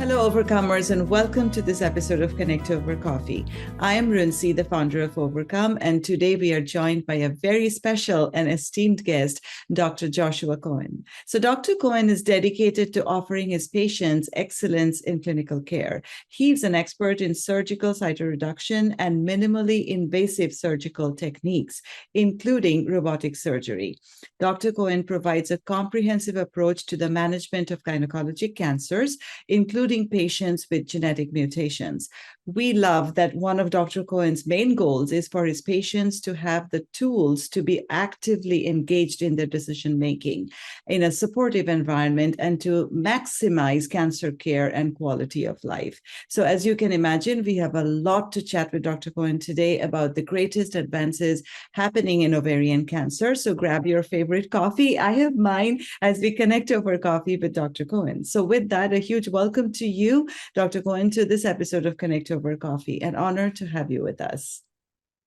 Hello, Overcomers, and welcome to this episode of Connect Ovar Coffee. I am Runsi, the founder of Overcome, and today we are joined by a very special and esteemed guest, Dr. Joshua Cohen. So Dr. Cohen is dedicated to offering his patients excellence in clinical care. He's an expert in surgical cytoreduction and minimally invasive surgical techniques, including robotic surgery. Dr. Cohen provides a comprehensive approach to the management of gynecologic cancers, including patients with genetic mutations. We love that one of Dr. Cohen's main goals is for his patients to have the tools to be actively engaged in their decision-making in a supportive environment and to maximize cancer care and quality of life. So as you can imagine, we have a lot to chat with Dr. Cohen today about the greatest advances happening in ovarian cancer. So grab your favorite coffee. I have mine as we connect over coffee with Dr. Cohen. So with that, a huge welcome to you, Dr. Cohen, to this episode of Connect Over Coffee. An honor to have you with us.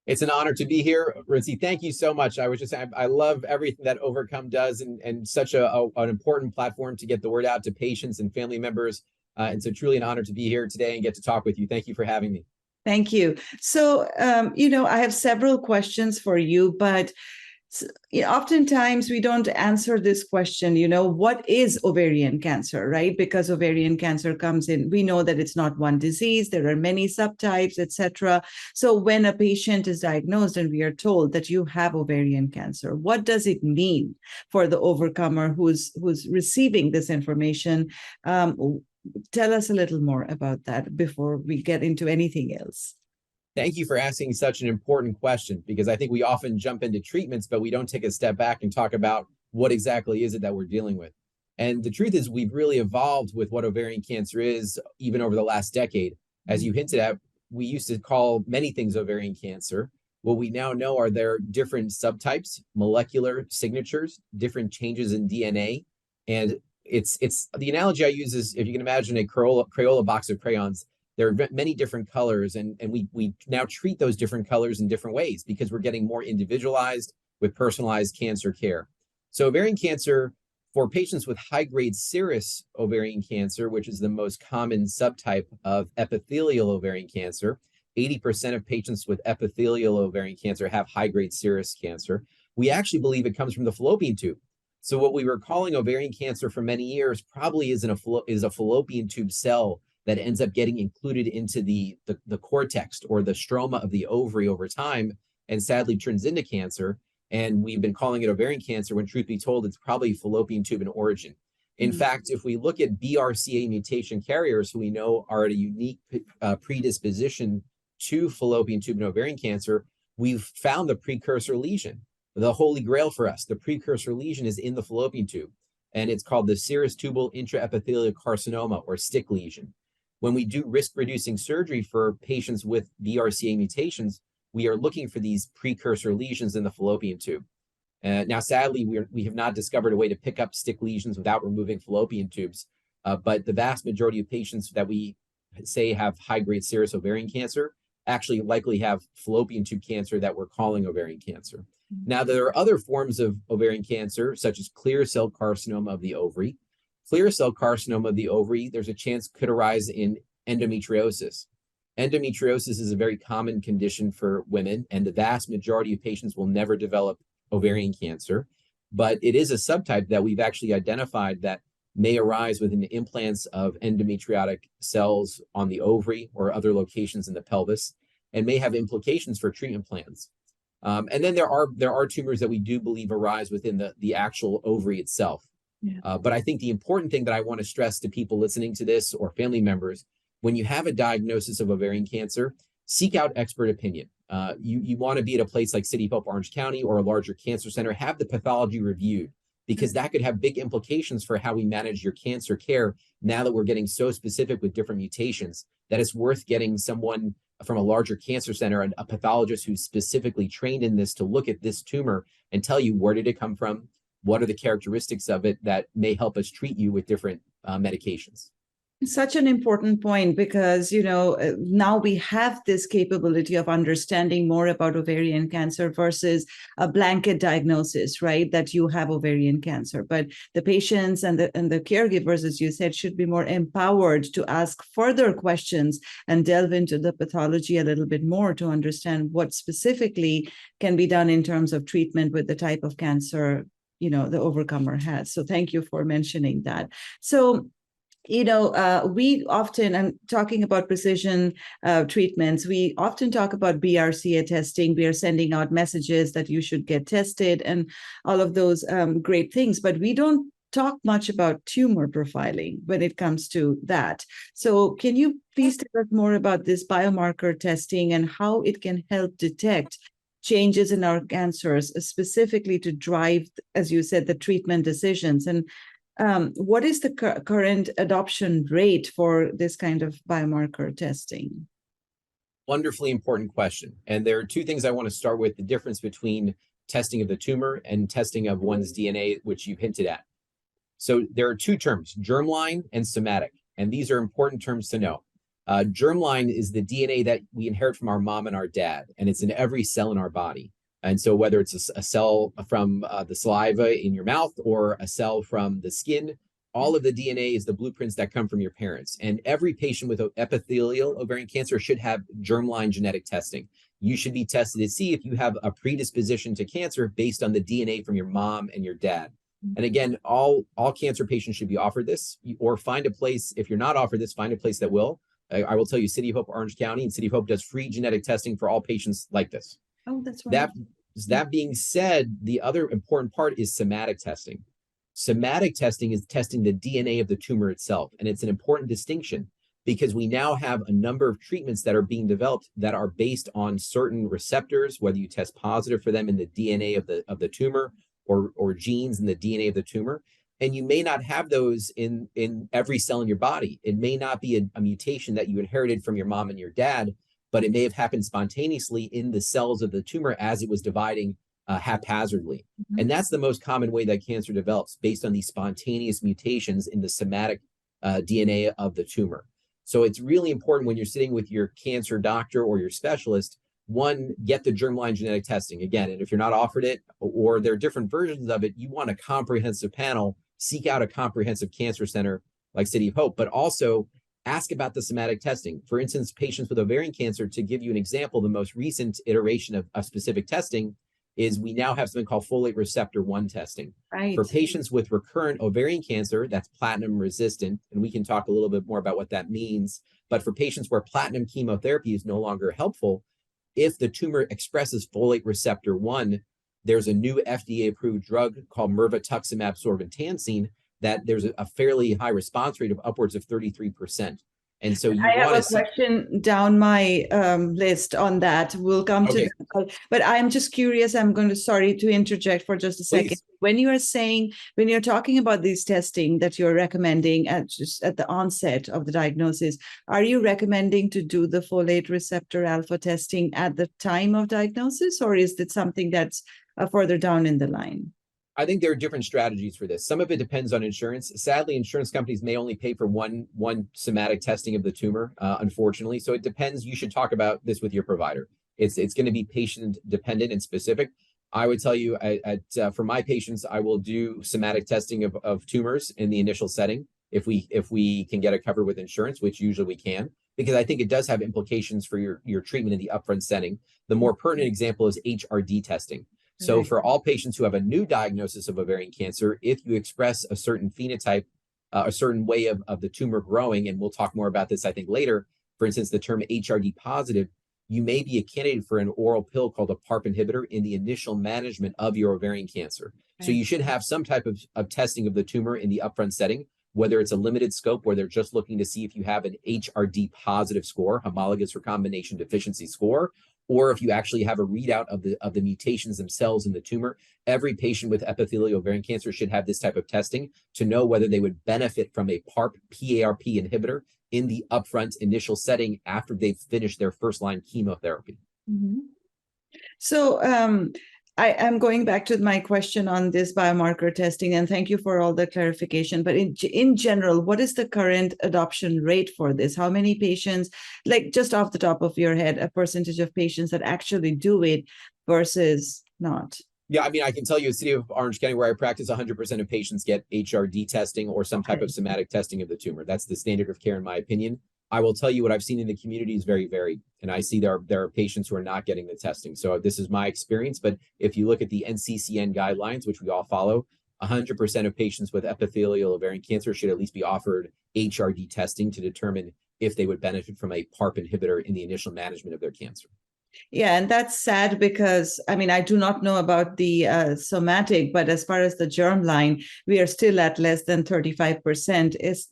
It's an honor to be here, Ritzy. Thank you so much. I love everything that Overcome does, and such an important platform to get the word out to patients and family members. And so truly an honor to be here today and get to talk with you. Thank you for having me. Thank you. So, I have several questions for you, but oftentimes we don't answer this question, what is ovarian cancer, right? Because ovarian cancer comes in, we know that it's not one disease, there are many subtypes, etc. So when a patient is diagnosed and we are told that you have ovarian cancer, what does it mean for the overcomer who's receiving this information? Tell us a little more about that before we get into anything else. Thank you for asking such an important question, because I think we often jump into treatments, but we don't take a step back and talk about what exactly is it that we're dealing with. And the truth is we've really evolved with what ovarian cancer is, even over the last decade. As you hinted at, we used to call many things ovarian cancer. What we now know are there different subtypes, molecular signatures, different changes in DNA. And it's the analogy I use is, if you can imagine a Crayola box of crayons, there are many different colors, and we now treat those different colors in different ways because we're getting more individualized with personalized cancer care. So ovarian cancer, for patients with high-grade serous ovarian cancer, which is the most common subtype of epithelial ovarian cancer, 80% of patients with epithelial ovarian cancer have high-grade serous cancer. We actually believe it comes from the fallopian tube. So what we were calling ovarian cancer for many years probably is a fallopian tube cell that ends up getting included into the cortex or the stroma of the ovary over time, and sadly turns into cancer. And we've been calling it ovarian cancer when, truth be told, it's probably fallopian tube in origin. In fact, if we look at BRCA mutation carriers who we know are at a unique predisposition to fallopian tube and ovarian cancer, we've found the precursor lesion, the holy grail for us. The precursor lesion is in the fallopian tube, and it's called the serous tubal intraepithelial carcinoma, or STIC lesion. When we do risk-reducing surgery for patients with BRCA mutations, we are looking for these precursor lesions in the fallopian tube. Now, sadly, we have not discovered a way to pick up STIC lesions without removing fallopian tubes, but the vast majority of patients that we say have high-grade serous ovarian cancer actually likely have fallopian tube cancer that we're calling ovarian cancer. Now, there are other forms of ovarian cancer, such as clear cell carcinoma of the ovary. Clear cell carcinoma of the ovary, there's a chance could arise in endometriosis. Endometriosis is a very common condition for women, and the vast majority of patients will never develop ovarian cancer. But it is a subtype that we've actually identified that may arise within the implants of endometriotic cells on the ovary or other locations in the pelvis, and may have implications for treatment plans. And then there are tumors that we do believe arise within the actual ovary itself. Yeah. But I think the important thing that I want to stress to people listening to this or family members, when you have a diagnosis of ovarian cancer, seek out expert opinion. You want to be at a place like City of Hope Orange County or a larger cancer center, have the pathology reviewed, because that could have big implications for how we manage your cancer care now that we're getting so specific with different mutations, that it's worth getting someone from a larger cancer center and a pathologist who's specifically trained in this to look at this tumor and tell you, where did it come from? What are the characteristics of it that may help us treat you with different medications? Such an important point because, now we have this capability of understanding more about ovarian cancer versus a blanket diagnosis, right? That you have ovarian cancer. But the patients and the caregivers, as you said, should be more empowered to ask further questions and delve into the pathology a little bit more to understand what specifically can be done in terms of treatment with the type of cancer, the overcomer has. So thank you for mentioning that. So we often, and talking about precision treatments, we often talk about BRCA testing. We are sending out messages that you should get tested and all of those great things, but we don't talk much about tumor profiling when it comes to that. So can you please tell us more about this biomarker testing and how it can help detect changes in our cancers, specifically to drive, as you said, the treatment decisions? And what is the current adoption rate for this kind of biomarker testing? Wonderfully important question. And there are two things I want to start with: the difference between testing of the tumor and testing of one's DNA, which you hinted at. So there are two terms, germline and somatic, and these are important terms to know. Germline is the DNA that we inherit from our mom and our dad, and it's in every cell in our body. And so whether it's a cell from the saliva in your mouth or a cell from the skin, all of the DNA is the blueprints that come from your parents. And every patient with epithelial ovarian cancer should have germline genetic testing. You should be tested to see if you have a predisposition to cancer based on the DNA from your mom and your dad. And again, all cancer patients should be offered this, or find a place. If you're not offered this, find a place that will. I will tell you, City of Hope, Orange County, and City of Hope does free genetic testing for all patients like this. Oh, that's right. That being said, the other important part is somatic testing. Somatic testing is testing the DNA of the tumor itself. And it's an important distinction because we now have a number of treatments that are being developed that are based on certain receptors, whether you test positive for them in the DNA of the tumor or genes in the DNA of the tumor. And you may not have those in every cell in your body. It may not be a mutation that you inherited from your mom and your dad, but it may have happened spontaneously in the cells of the tumor as it was dividing haphazardly. Mm-hmm. And that's the most common way that cancer develops, based on these spontaneous mutations in the somatic DNA of the tumor. So it's really important when you're sitting with your cancer doctor or your specialist, one, get the germline genetic testing. Again, and if you're not offered it, or there are different versions of it, you want a comprehensive panel, seek out a comprehensive cancer center like City of Hope, but also ask about the somatic testing. For instance, patients with ovarian cancer, to give you an example, the most recent iteration of specific testing is we now have something called folate receptor 1 testing. Right. For patients with recurrent ovarian cancer, that's platinum resistant, and we can talk a little bit more about what that means. But for patients where platinum chemotherapy is no longer helpful, if the tumor expresses folate receptor 1, there's a new FDA-approved drug called mirvetuximab soravtansine that there's a fairly high response rate of upwards of 33%. And so I have a question down my list on that. We'll come to that. But I'm just curious. Sorry to interject for just a second. Please. When you're talking about these testing that you're recommending at the onset of the diagnosis, are you recommending to do the folate receptor alpha testing at the time of diagnosis, or is it something that's further down in the line? I think there are different strategies for this. Some of it depends on insurance. Sadly, insurance companies may only pay for one somatic testing of the tumor, unfortunately. So it depends. You should talk about this with your provider. It's going to be patient dependent and specific. I would tell you, for my patients, I will do somatic testing of tumors in the initial setting if we can get it covered with insurance, which usually we can, because I think it does have implications for your treatment in the upfront setting. The more pertinent example is HRD testing. So for all patients who have a new diagnosis of ovarian cancer, if you express a certain phenotype, a certain way of the tumor growing, and we'll talk more about this, I think, later, for instance, the term HRD positive, you may be a candidate for an oral pill called a PARP inhibitor in the initial management of your ovarian cancer. Right. So you should have some type of testing of the tumor in the upfront setting, whether it's a limited scope where they're just looking to see if you have an HRD positive score, homologous recombination deficiency score, or if you actually have a readout of the mutations themselves in the tumor. Every patient with epithelial ovarian cancer should have this type of testing to know whether they would benefit from a PARP inhibitor in the upfront initial setting after they've finished their first-line chemotherapy. Mm-hmm. So I am going back to my question on this biomarker testing, and thank you for all the clarification. But in general, what is the current adoption rate for this? How many patients, like just off the top of your head, a percentage of patients that actually do it versus not? Yeah, I mean, I can tell you, in the city of Orange County, where I practice, 100% of patients get HRD testing or some type of somatic testing of the tumor. That's the standard of care, in my opinion. I will tell you what I've seen in the community is very varied. And I see there are patients who are not getting the testing. So this is my experience. But if you look at the NCCN guidelines, which we all follow, 100% of patients with epithelial ovarian cancer should at least be offered HRD testing to determine if they would benefit from a PARP inhibitor in the initial management of their cancer. Yeah, and that's sad because, I mean, I do not know about the somatic, but as far as the germline, we are still at less than 35%, is,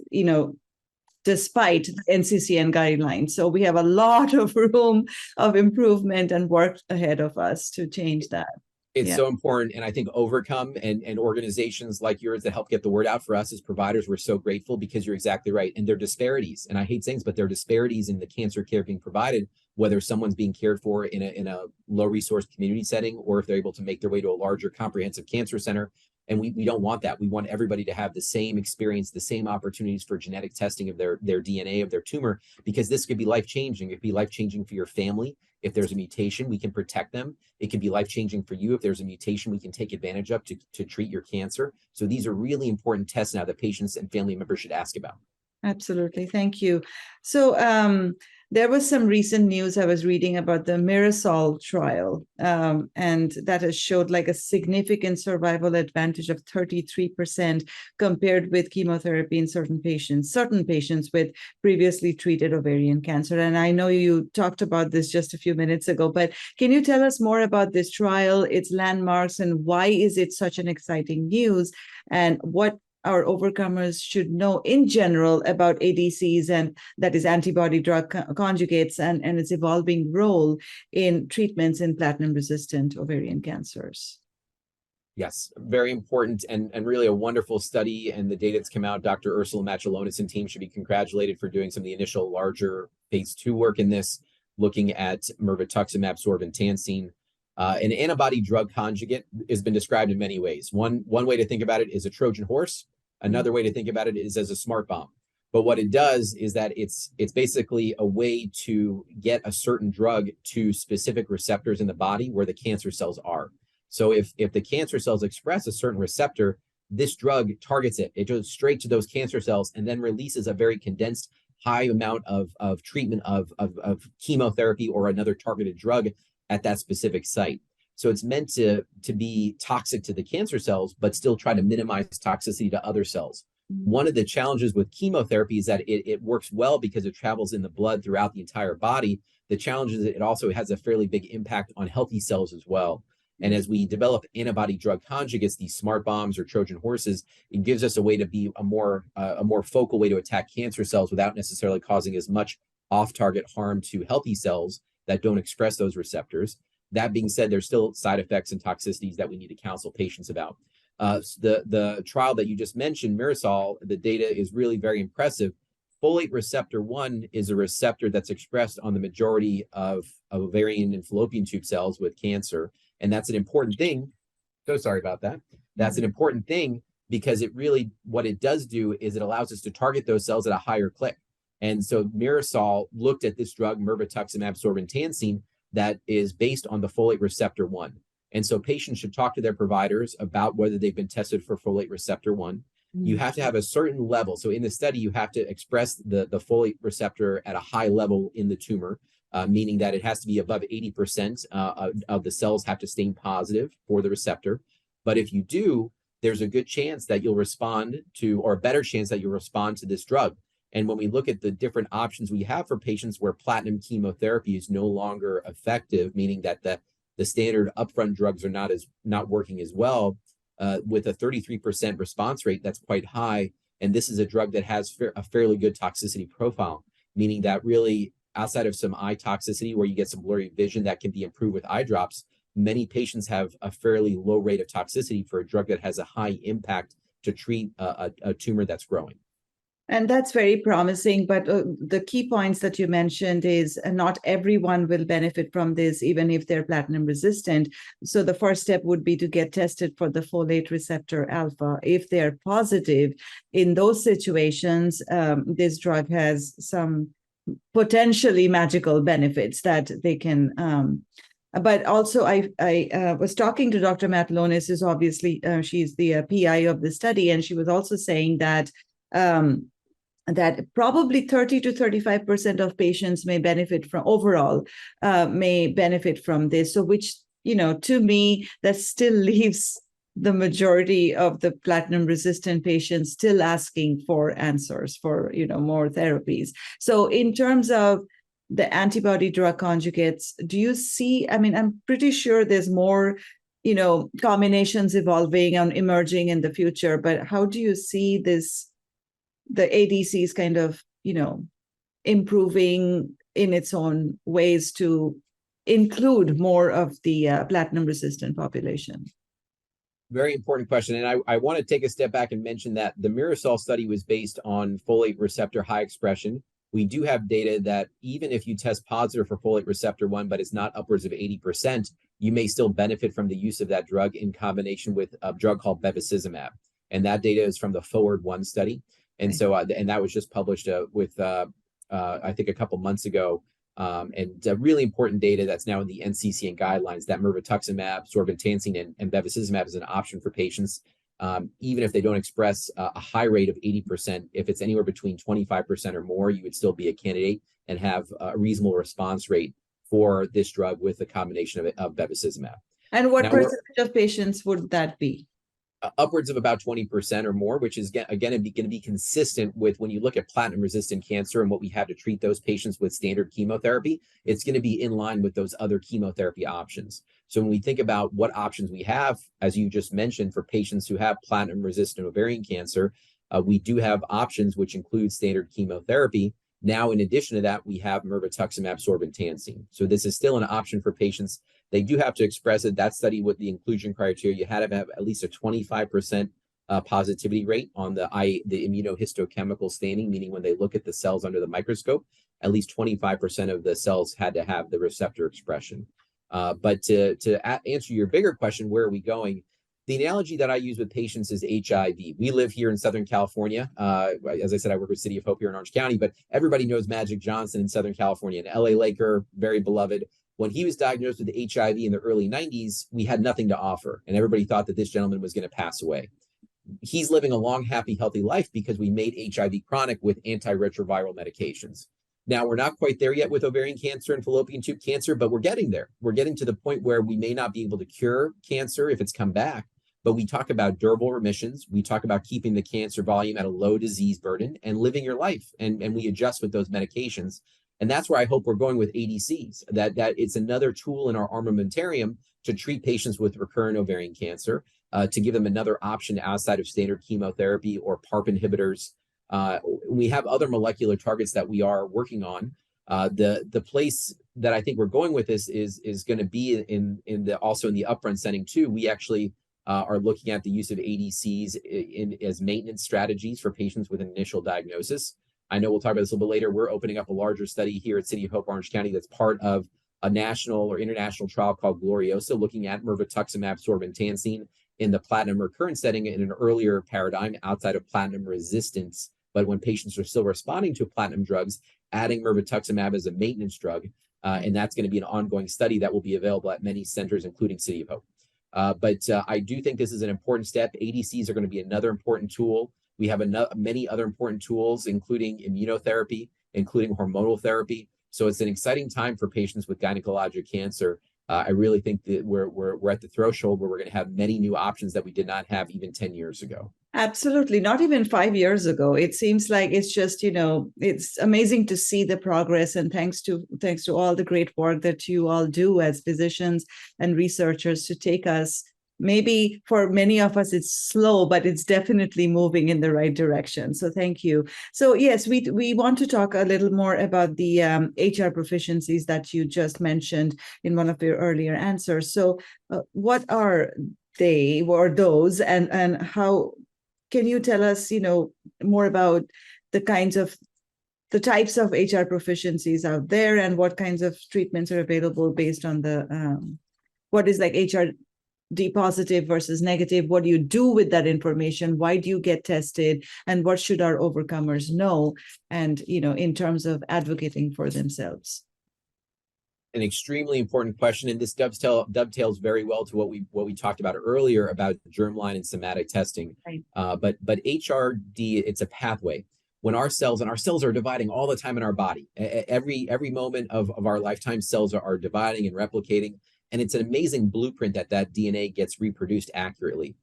despite the NCCN guidelines. So we have a lot of room of improvement and work ahead of us to change that. It's so important. And I think Overcome and organizations like yours that help get the word out for us as providers, we're so grateful, because you're exactly right. And there are disparities, and I hate things, but there are disparities in the cancer care being provided, whether someone's being cared for in a low resource community setting, or if they're able to make their way to a larger comprehensive cancer center. And we don't want that. We want everybody to have the same experience, the same opportunities for genetic testing of their DNA, of their tumor, because this could be life-changing. It could be life-changing for your family. If there's a mutation, we can protect them. It can be life-changing for you. If there's a mutation, we can take advantage of to treat your cancer. So these are really important tests now that patients and family members should ask about. Absolutely. Thank you. So there was some recent news I was reading about the Mirasol trial, and that has showed like a significant survival advantage of 33% compared with chemotherapy in certain patients with previously treated ovarian cancer. And I know you talked about this just a few minutes ago, but can you tell us more about this trial, its landmarks, and why is it such an exciting news, and what our overcomers should know in general about ADCs, and that is antibody drug conjugates, and its evolving role in treatments in platinum-resistant ovarian cancers? Yes, very important, and really a wonderful study. And the data that's come out, Dr. Ursula Matulonis and team should be congratulated for doing some of the initial larger phase 2 work in this, looking at mirvetuximab soravtansine. An antibody drug conjugate has been described in many ways. One way to think about it is a Trojan horse. Another way to think about it is as a smart bomb. But what it does is that it's basically a way to get a certain drug to specific receptors in the body where the cancer cells are. So if the cancer cells express a certain receptor, this drug targets it. It goes straight to those cancer cells and then releases a very condensed high amount of treatment of chemotherapy or another targeted drug at that specific site. So it's meant to be toxic to the cancer cells, but still try to minimize toxicity to other cells. One of the challenges with chemotherapy is that it works well because it travels in the blood throughout the entire body. The challenge is that it also has a fairly big impact on healthy cells as well. And as we develop antibody drug conjugates, these smart bombs or Trojan horses, it gives us a way to be a more focal way to attack cancer cells without necessarily causing as much off-target harm to healthy cells that don't express those receptors. That being said, there's still side effects and toxicities that we need to counsel patients about. The trial that you just mentioned, Mirasol, the data is really very impressive. Folate receptor 1 is a receptor that's expressed on the majority of ovarian and fallopian tube cells with cancer. And that's an important thing. So sorry about that. That's an important thing because what it does do is it allows us to target those cells at a higher click. And so Mirasol looked at this drug, mirvetuximab soravtansine, that is based on the folate receptor 1. And so patients should talk to their providers about whether they've been tested for folate receptor 1. You have to have a certain level. So in the study, you have to express the folate receptor at a high level in the tumor, meaning that it has to be above 80% of the cells have to stain positive for the receptor. But if you do, there's a good chance that you'll respond to, or a better chance that you'll respond to this drug. And when we look at the different options we have for patients where platinum chemotherapy is no longer effective, meaning that the standard upfront drugs are not working as well, with a 33% response rate, that's quite high. And this is a drug that has a fairly good toxicity profile, meaning that really outside of some eye toxicity where you get some blurry vision that can be improved with eye drops, many patients have a fairly low rate of toxicity for a drug that has a high impact to treat a tumor that's growing. And that's very promising. But the key points that you mentioned is not everyone will benefit from this, even if they're platinum resistant. So the first step would be to get tested for the folate receptor alpha. If they're positive in those situations, this drug has some potentially magical benefits that they can. But also, I was talking to Dr. Matalonis, who's obviously she's the PI of the study, and she was also saying that that probably 30 to 35% of patients may benefit from overall, may benefit from this. So which, to me, that still leaves the majority of the platinum resistant patients still asking for answers for, more therapies. So in terms of the antibody drug conjugates, do you see, I'm pretty sure there's more, combinations evolving and emerging in the future, but how do you see the ADCs kind of, improving in its own ways to include more of the platinum resistant population? Very important question. And I want to take a step back and mention that the Mirasol study was based on folate receptor high expression. We do have data that even if you test positive for folate receptor 1, but it's not upwards of 80%, you may still benefit from the use of that drug in combination with a drug called bevacizumab. And that data is from the Forward 1 study. And so, and that was just published with, I think, a couple months ago. And really important data that's now in the NCCN guidelines that mirvetuximab, sorbentancine, and bevacizumab is an option for patients, even if they don't express a high rate of 80%. If it's anywhere between 25% or more, you would still be a candidate and have a reasonable response rate for this drug with a combination of bevacizumab. And what percentage of patients would that be? Upwards of about 20% or more, which is, again, going to be consistent with when you look at platinum-resistant cancer and what we have to treat those patients with standard chemotherapy. It's going to be in line with those other chemotherapy options. So when we think about what options we have, as you just mentioned, for patients who have platinum-resistant ovarian cancer, we do have options which include standard chemotherapy. Now, in addition to that, we have mirvetuximab sorbentancine. So this is still an option for patients. They do have to express it. That study with the inclusion criteria, you had to have at least a 25% positivity rate on the immunohistochemical staining, meaning when they look at the cells under the microscope, at least 25% of the cells had to have the receptor expression. But to answer your bigger question, where are we going? The analogy that I use with patients is HIV. We live here in Southern California. As I said, I work with City of Hope here in Orange County, but everybody knows Magic Johnson in Southern California, an LA Laker, very beloved. When he was diagnosed with HIV in the early 90s, we had nothing to offer, and everybody thought that this gentleman was going to pass away. He's living a long, happy, healthy life because we made HIV chronic with antiretroviral medications. Now, we're not quite there yet with ovarian cancer and fallopian tube cancer, but we're getting there. We're getting to the point where we may not be able to cure cancer if it's come back, but we talk about durable remissions. We talk about keeping the cancer volume at a low disease burden and living your life, and we adjust with those medications. And that's where I hope we're going with ADCs, that it's another tool in our armamentarium to treat patients with recurrent ovarian cancer, to give them another option outside of standard chemotherapy or PARP inhibitors. We have other molecular targets that we are working on. The place that I think we're going with this is going to be also in the upfront setting too. We actually are looking at the use of ADCs as maintenance strategies for patients with an initial diagnosis. I know we'll talk about this a little bit later. We're opening up a larger study here at City of Hope, Orange County, that's part of a national or international trial called Gloriosa, looking at mirvetuximab sorbentancine in the platinum recurrent setting in an earlier paradigm outside of platinum resistance. But when patients are still responding to platinum drugs, adding mirvetuximab as a maintenance drug. And that's going to be an ongoing study that will be available at many centers, including City of Hope. But I do think this is an important step. ADCs are going to be another important tool. We have many other important tools, including immunotherapy, including hormonal therapy. So it's an exciting time for patients with gynecologic cancer. I really think that we're at the threshold where we're going to have many new options that we did not have even 10 years ago. Absolutely. Not even 5 years ago. It seems like it's just, it's amazing to see the progress, and thanks to all the great work that you all do as physicians and researchers to take us. Maybe for many of us, it's slow, but it's definitely moving in the right direction. So thank you. So yes, we want to talk a little more about the HR proficiencies that you just mentioned in one of your earlier answers. So what are they or those, and how can you tell us, more about the types of HR proficiencies out there and what kinds of treatments are available based on the what is like HRD positive versus negative. What do you do with that information? Why do you get tested? And what should our overcomers know? And, in terms of advocating for themselves. An extremely important question, and this dovetails very well to what we talked about earlier about germline and somatic testing. Right. But HRD, it's a pathway. When our cells are dividing all the time in our body, every moment of our lifetime, cells are dividing and replicating, and it's an amazing blueprint that DNA gets reproduced accurately.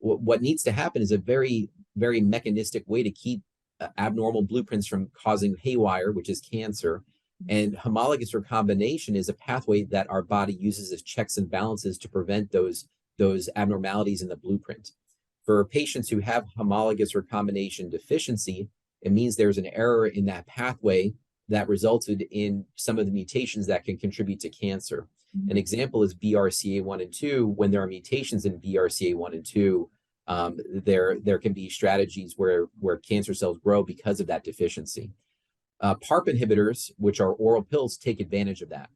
What needs to happen is a very, very mechanistic way to keep abnormal blueprints from causing haywire, which is cancer. And homologous recombination is a pathway that our body uses as checks and balances to prevent those abnormalities in the blueprint. For patients who have homologous recombination deficiency, it means there's an error in that pathway that resulted in some of the mutations that can contribute to cancer. An example is BRCA1 and 2. When there are mutations in BRCA1 and 2, there can be strategies where cancer cells grow because of that deficiency. PARP inhibitors, which are oral pills, take advantage of that.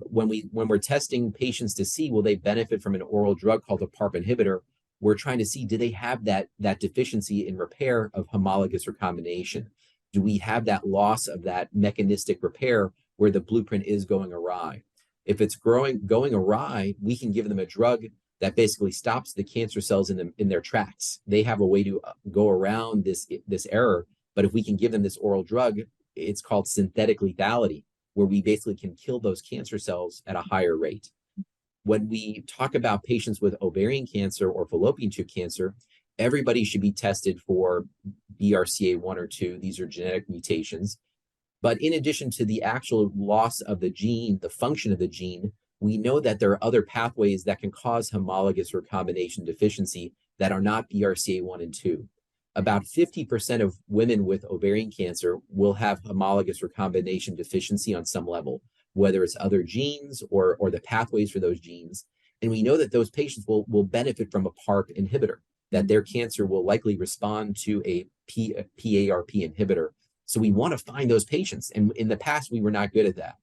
When we're testing patients to see will they benefit from an oral drug called a PARP inhibitor, we're trying to see, do they have that deficiency in repair of homologous recombination? Do we have that loss of that mechanistic repair where the blueprint is going awry? If it's going awry, we can give them a drug that basically stops the cancer cells in their tracks. They have a way to go around this error, but if we can give them this oral drug, it's called synthetic lethality, where we basically can kill those cancer cells at a higher rate. When we talk about patients with ovarian cancer or fallopian tube cancer, everybody should be tested for BRCA1 or 2. These are genetic mutations. But in addition to the actual loss of the gene, the function of the gene, we know that there are other pathways that can cause homologous recombination deficiency that are not BRCA1 and 2. About 50% of women with ovarian cancer will have homologous recombination deficiency on some level, whether it's other genes or the pathways for those genes. And we know that those patients will benefit from a PARP inhibitor, that their cancer will likely respond to a PARP inhibitor. So we want to find those patients. And in the past, we were not good at that.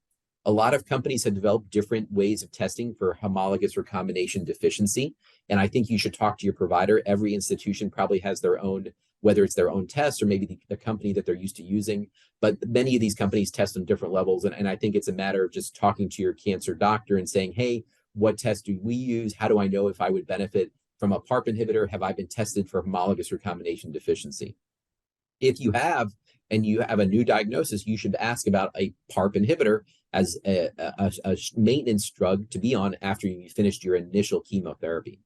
A lot of companies have developed different ways of testing for homologous recombination deficiency. And I think you should talk to your provider. Every institution probably has their own, whether it's their own test or maybe the company that they're used to using. But many of these companies test on different levels. And I think it's a matter of just talking to your cancer doctor and saying, hey, what test do we use? How do I know if I would benefit from a PARP inhibitor? Have I been tested for homologous recombination deficiency? If you have, and you have a new diagnosis, you should ask about a PARP inhibitor as a maintenance drug to be on after you finished your initial chemotherapy.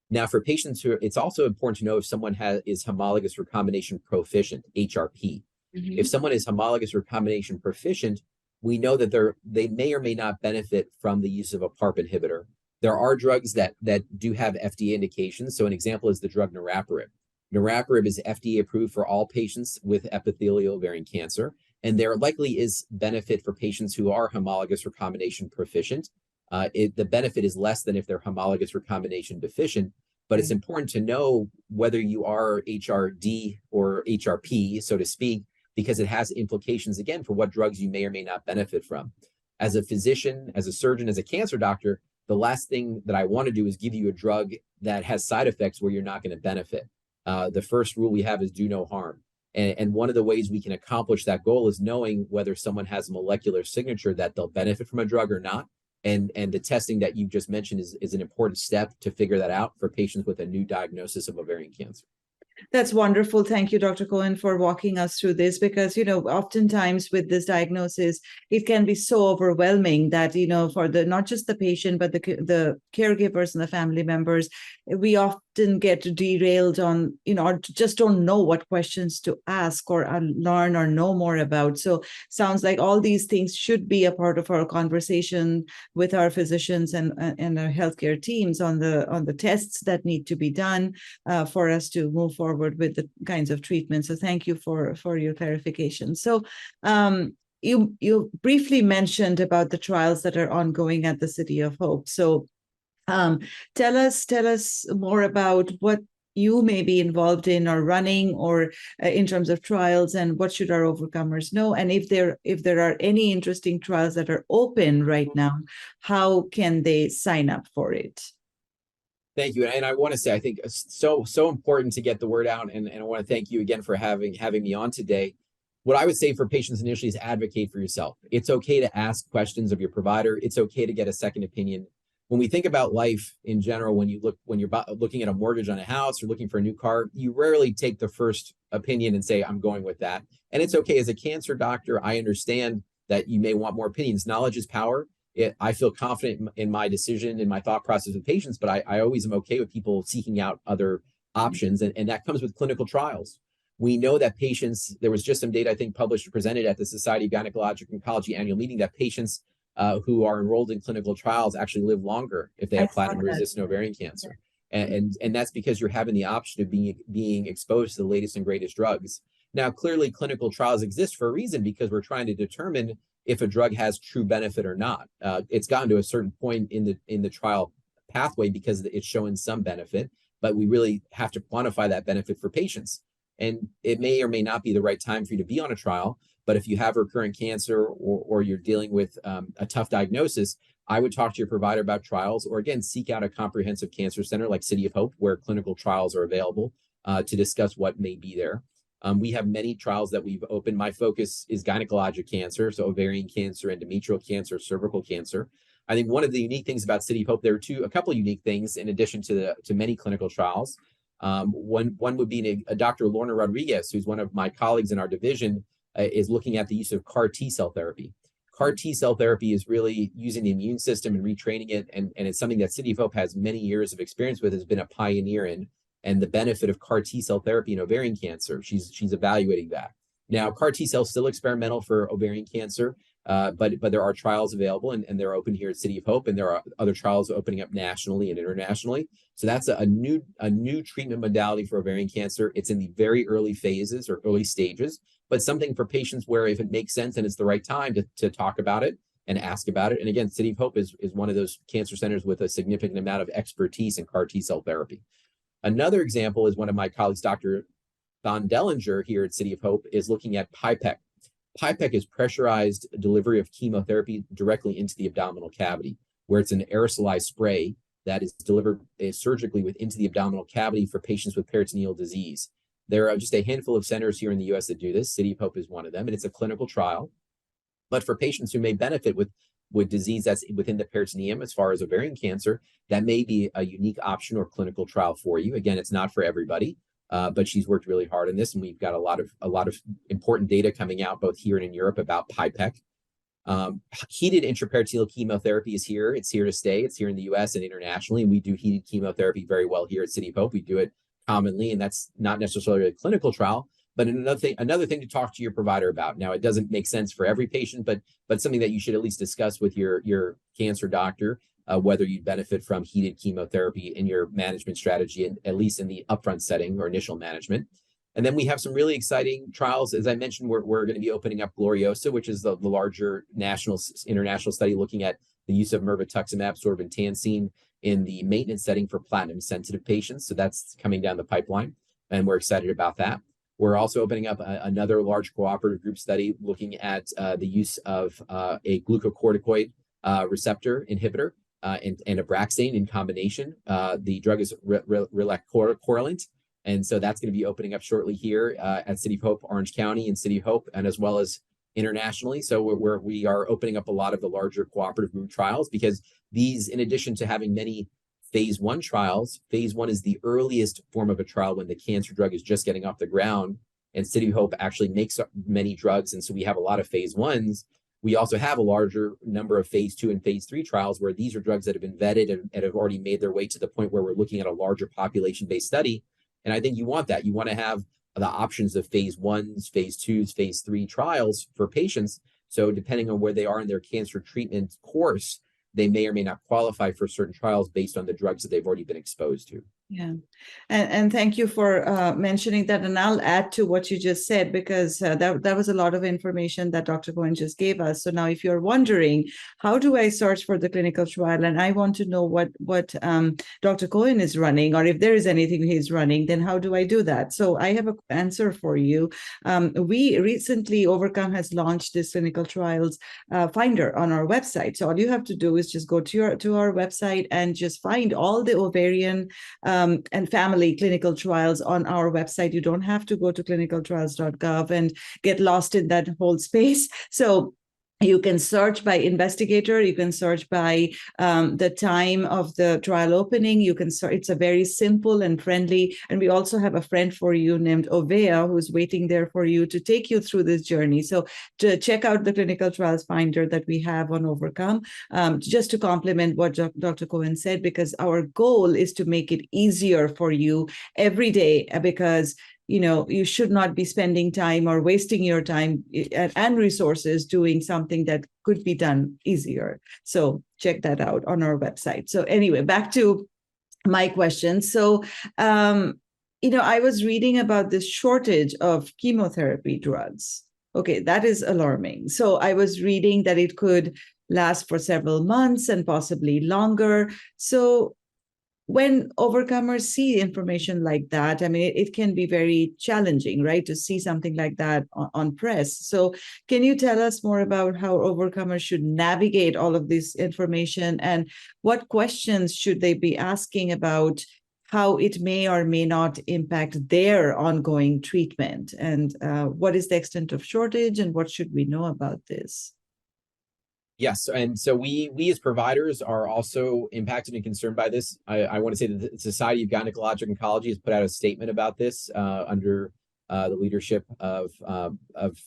Now, for patients who, it's also important to know if someone is homologous recombination proficient, HRP. Mm-hmm. If someone is homologous recombination proficient, we know that they may or may not benefit from the use of a PARP inhibitor. There are drugs that do have FDA indications. So an example is the drug niraparib. Niraparib is FDA approved for all patients with epithelial ovarian cancer, and there likely is benefit for patients who are homologous recombination proficient. The benefit is less than if they're homologous recombination deficient, but it's important to know whether you are HRD or HRP, so to speak, because it has implications, again, for what drugs you may or may not benefit from. As a physician, as a surgeon, as a cancer doctor, the last thing that I want to do is give you a drug that has side effects where you're not going to benefit. The first rule we have is do no harm. And one of the ways we can accomplish that goal is knowing whether someone has a molecular signature that they'll benefit from a drug or not. And the testing that you just mentioned is an important step to figure that out for patients with a new diagnosis of ovarian cancer. That's wonderful. Thank you, Dr. Cohen, for walking us through this, because, oftentimes with this diagnosis, it can be so overwhelming that, for not just the patient, but the caregivers and the family members, we often get derailed on, or just don't know what questions to ask or learn or know more about. So sounds like all these things should be a part of our conversation with our physicians and our healthcare teams on the tests that need to be done for us to move forward with the kinds of treatments. So thank you for your clarification. So you briefly mentioned about the trials that are ongoing at the City of Hope. So tell us more about what you may be involved in or running, or in terms of trials, and what should our overcomers know? And if there are any interesting trials that are open right now, how can they sign up for it? Thank you. And I want to say, I think it's so important to get the word out. And I want to thank you again for having me on today. What I would say for patients initially is advocate for yourself. It's okay to ask questions of your provider. It's okay to get a second opinion. When we think about life in general, when you're looking at a mortgage on a house or looking for a new car, you rarely take the first opinion and say, I'm going with that. And it's okay. As a cancer doctor, I understand that you may want more opinions. Knowledge is power. I feel confident in my decision, in my thought process with patients, but I always am okay with people seeking out other options. And that comes with clinical trials. We know that patients, there was just some data, I think, published or presented at the Society of Gynecologic Oncology annual meeting, that patients who are enrolled in clinical trials actually live longer if they have platinum-resistant ovarian cancer. And that's because you're having the option of being exposed to the latest and greatest drugs. Now, clearly, clinical trials exist for a reason, because we're trying to determine if a drug has true benefit or not. It's gotten to a certain point in the trial pathway because it's showing some benefit, but we really have to quantify that benefit for patients. And it may or may not be the right time for you to be on a trial, but if you have recurrent cancer, or you're dealing with a tough diagnosis, I would talk to your provider about trials, or again, seek out a comprehensive cancer center like City of Hope, where clinical trials are available to discuss what may be there. We have many trials that we've opened. My focus is gynecologic cancer, so ovarian cancer, endometrial cancer, cervical cancer. I think one of the unique things about City of Hope, there are a couple of unique things in addition to many clinical trials. One would be Dr. Lorna Rodriguez, who's one of my colleagues in our division, is looking at the use of CAR T-cell therapy. CAR T-cell therapy is really using the immune system and retraining it, and it's something that City of Hope has many years of experience with, has been a pioneer in, and the benefit of CAR T-cell therapy in ovarian cancer. She's evaluating that. Now, CAR T-cell is still experimental for ovarian cancer, but there are trials available, and they're open here at City of Hope, and there are other trials opening up nationally and internationally. So that's a new treatment modality for ovarian cancer. It's in the very early phases or early stages, but something for patients where, if it makes sense and it's the right time to talk about it and ask about it. And again, City of Hope is one of those cancer centers with a significant amount of expertise in CAR T-cell therapy. Another example is one of my colleagues, Dr. Don Dellinger here at City of Hope, is looking at PIPEC. PIPEC is pressurized delivery of chemotherapy directly into the abdominal cavity, where it's an aerosolized spray that is delivered surgically into the abdominal cavity for patients with peritoneal disease. There are just a handful of centers here in the U.S. that do this. City of Hope is one of them, and it's a clinical trial. But for patients who may benefit with disease that's within the peritoneum, as far as ovarian cancer, that may be a unique option or clinical trial for you. Again, it's not for everybody, but she's worked really hard on this, and we've got a lot of important data coming out both here and in Europe about PIPEC. Heated intraperitoneal chemotherapy is here. It's here to stay. It's here in the U.S. and internationally, and we do heated chemotherapy very well here at City of Hope. We do it commonly, and that's not necessarily a clinical trial, but another thing to talk to your provider about. Now, it doesn't make sense for every patient, but something that you should at least discuss with your cancer doctor, whether you'd benefit from heated chemotherapy in your management strategy, and at least in the upfront setting or initial management. And then we have some really exciting trials. As I mentioned, we're going to be opening up Gloriosa, which is the larger international study looking at the use of mirvetuximab, sorbentancine, in the maintenance setting for platinum-sensitive patients. So that's coming down the pipeline, and we're excited about that. We're also opening up another large cooperative group study looking at the use of a glucocorticoid receptor inhibitor and Abraxane in combination. The drug is relacorilant, and so that's going to be opening up shortly here at City of Hope, Orange County, and City of Hope, and as well as internationally. So we are opening up a lot of the larger cooperative group trials, because these, in addition to having many phase 1 trials, phase 1 is the earliest form of a trial when the cancer drug is just getting off the ground, and City of Hope actually makes many drugs, and so we have a lot of phase 1s. We also have a larger number of phase 2 and phase 3 trials, where these are drugs that have been vetted and have already made their way to the point where we're looking at a larger population-based study. And I think you want that. You want to have the options of phase 1s, phase 2s, phase 3 trials for patients. So depending on where they are in their cancer treatment course, they may or may not qualify for certain trials based on the drugs that they've already been exposed to. Yeah. And thank you for mentioning that. And I'll add to what you just said, because that was a lot of information that Dr. Cohen just gave us. So now if you're wondering, how do I search for the clinical trial, and I want to know what Dr. Cohen is running, or if there is anything he's running, then how do I do that? So I have an answer for you. We recently, Overcome has launched this clinical trials finder on our website. So all you have to do is just go to our website and just find all the ovarian and family clinical trials on our website. You don't have to go to clinicaltrials.gov and get lost in that whole space. So you can search by investigator. You can search by the time of the trial opening. You can search. It's a very simple and friendly. And we also have a friend for you named Ovea, who's waiting there for you to take you through this journey. So to check out the clinical trials finder that we have on Overcome, just to complement what Dr. Cohen said, because our goal is to make it easier for you every day, because you should not be spending time or wasting your time and resources doing something that could be done easier. So check that out on our website. So anyway, back to my question. So, I was reading about this shortage of chemotherapy drugs. Okay, that is alarming. So I was reading that it could last for several months and possibly longer. So when overcomers see information like that, I mean, it can be very challenging, right, to see something like that on press. So can you tell us more about how overcomers should navigate all of this information, and what questions should they be asking about how it may or may not impact their ongoing treatment? And what is the extent of shortage, and what should we know about this? Yes, and so we as providers are also impacted and concerned by this. I want to say that the Society of Gynecologic Oncology has put out a statement about this under the leadership of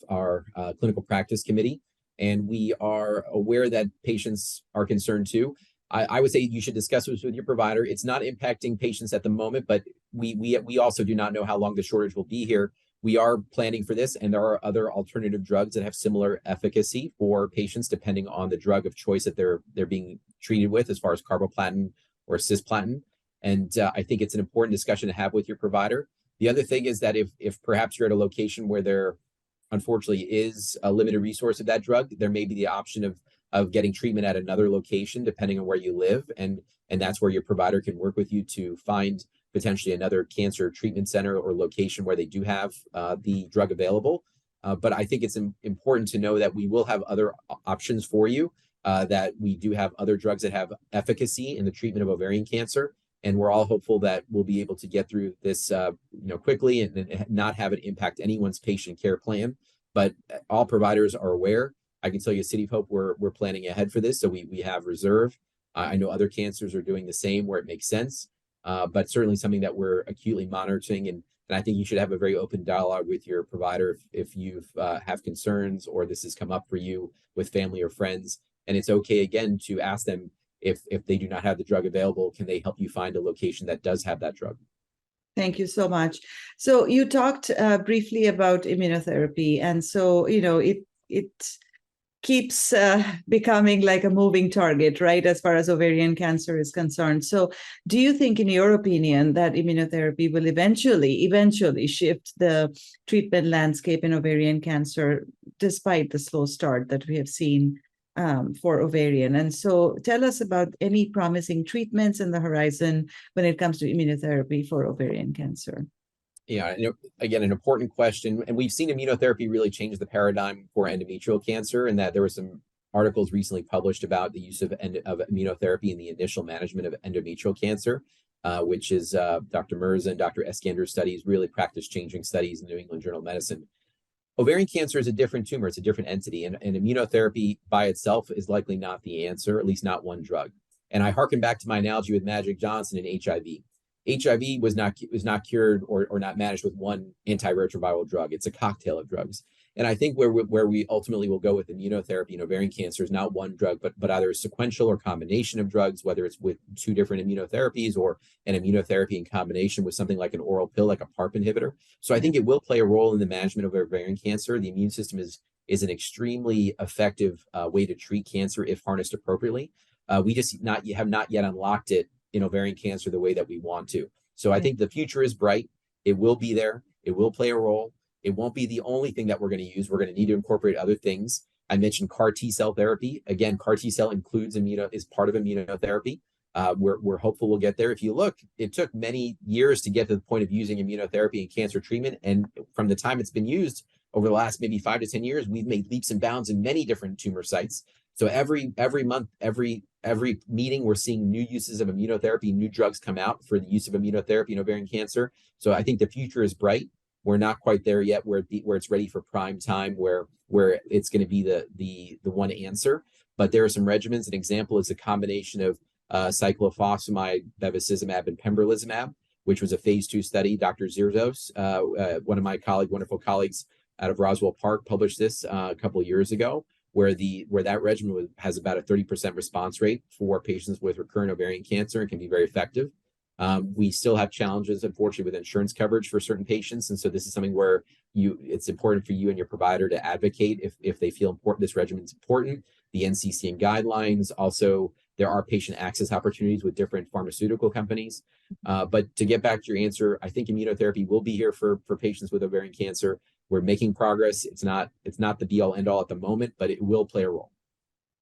our clinical practice committee, and we are aware that patients are concerned too. I would say you should discuss this with your provider. It's not impacting patients at the moment, but we also do not know how long the shortage will be here. We are planning for this, and there are other alternative drugs that have similar efficacy for patients depending on the drug of choice that they're being treated with, as far as carboplatin or cisplatin. And I think it's an important discussion to have with your provider. The other thing is that if perhaps you're at a location where there unfortunately is a limited resource of that drug, there may be the option of getting treatment at another location depending on where you live, and that's where your provider can work with you to find potentially another cancer treatment center or location where they do have the drug available. But I think it's important to know that we will have other options for you, that we do have other drugs that have efficacy in the treatment of ovarian cancer. And we're all hopeful that we'll be able to get through this quickly and not have it impact anyone's patient care plan. But all providers are aware. I can tell you, City of Hope, we're planning ahead for this. So we have reserve. I know other cancers are doing the same where it makes sense. But certainly something that we're acutely monitoring. And I think you should have a very open dialogue with your provider if you have concerns or this has come up for you with family or friends. And it's okay, again, to ask them if they do not have the drug available, can they help you find a location that does have that drug? Thank you so much. So you talked briefly about immunotherapy. And so, it keeps becoming like a moving target, right, as far as ovarian cancer is concerned. So do you think, in your opinion, that immunotherapy will eventually shift the treatment landscape in ovarian cancer, despite the slow start that we have seen for ovarian? And so tell us about any promising treatments in the horizon when it comes to immunotherapy for ovarian cancer. Yeah, again, an important question. And we've seen immunotherapy really change the paradigm for endometrial cancer, and that there were some articles recently published about the use of immunotherapy in the initial management of endometrial cancer, which is Dr. Mirza and Dr. Eskander's studies, really practice-changing studies in the New England Journal of Medicine. Ovarian cancer is a different tumor. It's a different entity, and immunotherapy by itself is likely not the answer, at least not one drug. And I hearken back to my analogy with Magic Johnson and HIV. HIV was not cured or not managed with one antiretroviral drug. It's a cocktail of drugs. And I think where we ultimately will go with immunotherapy in ovarian cancer is not one drug, but either a sequential or combination of drugs, whether it's with two different immunotherapies or an immunotherapy in combination with something like an oral pill, like a PARP inhibitor. So I think it will play a role in the management of ovarian cancer. The immune system is an extremely effective way to treat cancer if harnessed appropriately. We just have not yet unlocked it in ovarian cancer the way that we want to. So I think the future is bright. It will be there. It will play a role. It won't be the only thing that we're going to use. We're going to need to incorporate other things. I mentioned CAR T cell therapy. Again, CAR T cell is part of immunotherapy. We're hopeful we'll get there. If you look, it took many years to get to the point of using immunotherapy in cancer treatment. And from the time it's been used over the last maybe 5 to 10 years, we've made leaps and bounds in many different tumor sites. So every month, every meeting, we're seeing new uses of immunotherapy, new drugs come out for the use of immunotherapy in ovarian cancer. So I think the future is bright. We're not quite there yet where it's ready for prime time, where it's going to be the one answer. But there are some regimens. An example is a combination of cyclophosphamide, bevacizumab, and pembrolizumab, which was a phase 2 study. Dr. Zirdos, one of my wonderful colleagues out of Roswell Park, published this a couple of years ago, where that regimen has about a 30% response rate for patients with recurrent ovarian cancer and can be very effective. We still have challenges, unfortunately, with insurance coverage for certain patients. And so this is something where it's important for you and your provider to advocate if they feel this regimen is important. The NCCN guidelines, also, there are patient access opportunities with different pharmaceutical companies. But to get back to your answer, I think immunotherapy will be here for patients with ovarian cancer. We're making progress. It's not the be all end all at the moment, but it will play a role.